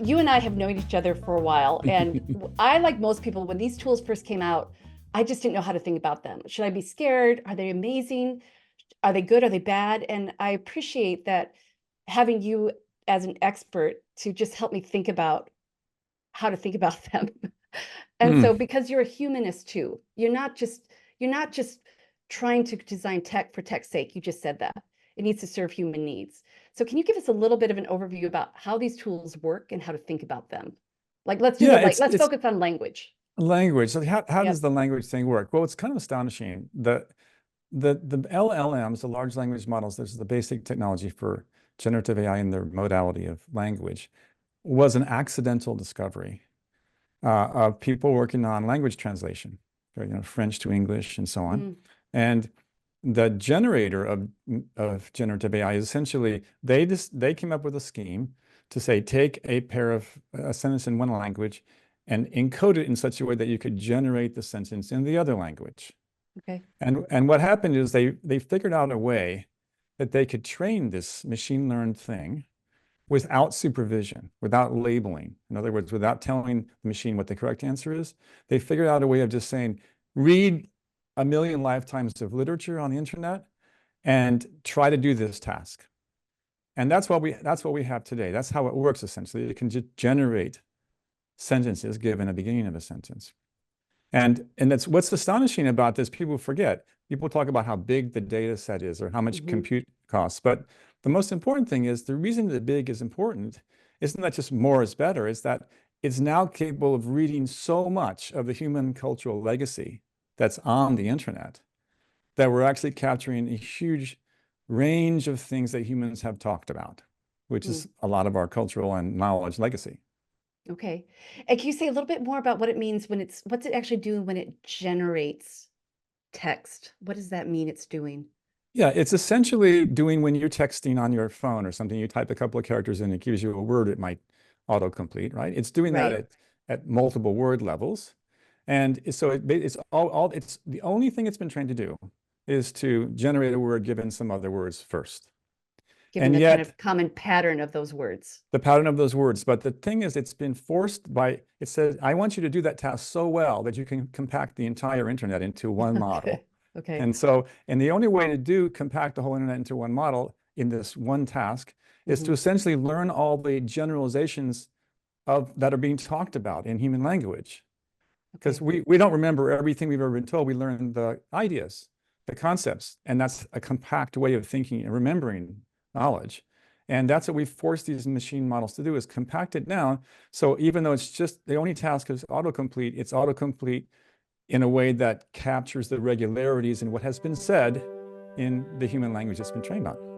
you and I have known each other for a while, and I, like most people, when these tools first came out, I just didn't know how to think about them. Should I be scared? Are they amazing? Are they good? Are they bad? And I appreciate that having you as an expert to just help me think about how to think about them. And so, Hmm. because you're a humanist too, you're not just trying to design tech for tech's sake. You just said that it needs to serve human needs. So can you give us a little bit of an overview about how these tools work and how to think about them? Like, Yeah, let's it's focus on language. language. So how does Yep. the language thing work? Well, it's kind of astonishing. The LLMs, the large language models, this is the basic technology for generative AI in their modality of language, was an accidental discovery of people working on language translation, French to English and so on. Mm, And the generator of generative AI is essentially they came up with a scheme to say take a sentence in one language and encode it in such a way that you could generate the sentence in the other language. okay. And what happened is they figured out a way that they could train this machine learned thing without supervision, without labeling. In other words, without telling the machine what the correct answer is. They figured out a way of just saying, read a million lifetimes of literature on the internet and try to do this task. And that's what we have today. That's how it works essentially. It can just generate sentences given a beginning of a sentence. And that's what's astonishing about this, people forget. People talk about how big the data set is or how much Hmm. compute costs. But the most important thing is the reason that big is important isn't that just more is better, is that it's now capable of reading so much of the human cultural legacy that's on the internet that we're actually capturing a huge range of things that humans have talked about, which Mm, is a lot of our cultural and knowledge legacy. okay. And can you say a little bit more about what it means when what's it actually doing when it generates text? What does that mean it's doing? Yeah, it's essentially doing when you're texting on your phone or something, you type a couple of characters in, it gives you a word, it might autocomplete, right? It's doing that Right. at multiple word levels. And so it's it's the only thing it's been trained to do is to generate a word given some other words first. Given And the kind yet of common pattern of those words. the pattern of those words. But the thing is, it's been forced by, it says, I want you to do that task so well that you can compact the entire internet into one model. Okay. Okay. And the only way to compact the whole internet into one model in this one task is to Hmm. essentially learn all the generalizations that are being talked about in human language. Because Okay. we don't remember everything we've ever been told. We learn the ideas, the concepts, and that's a compact way of thinking and remembering knowledge. And that's what we've forced these machine models to do, is compact it down. So even though it's just the only task is autocomplete, it's autocomplete in a way that captures the regularities in what has been said in the human language it's been trained on.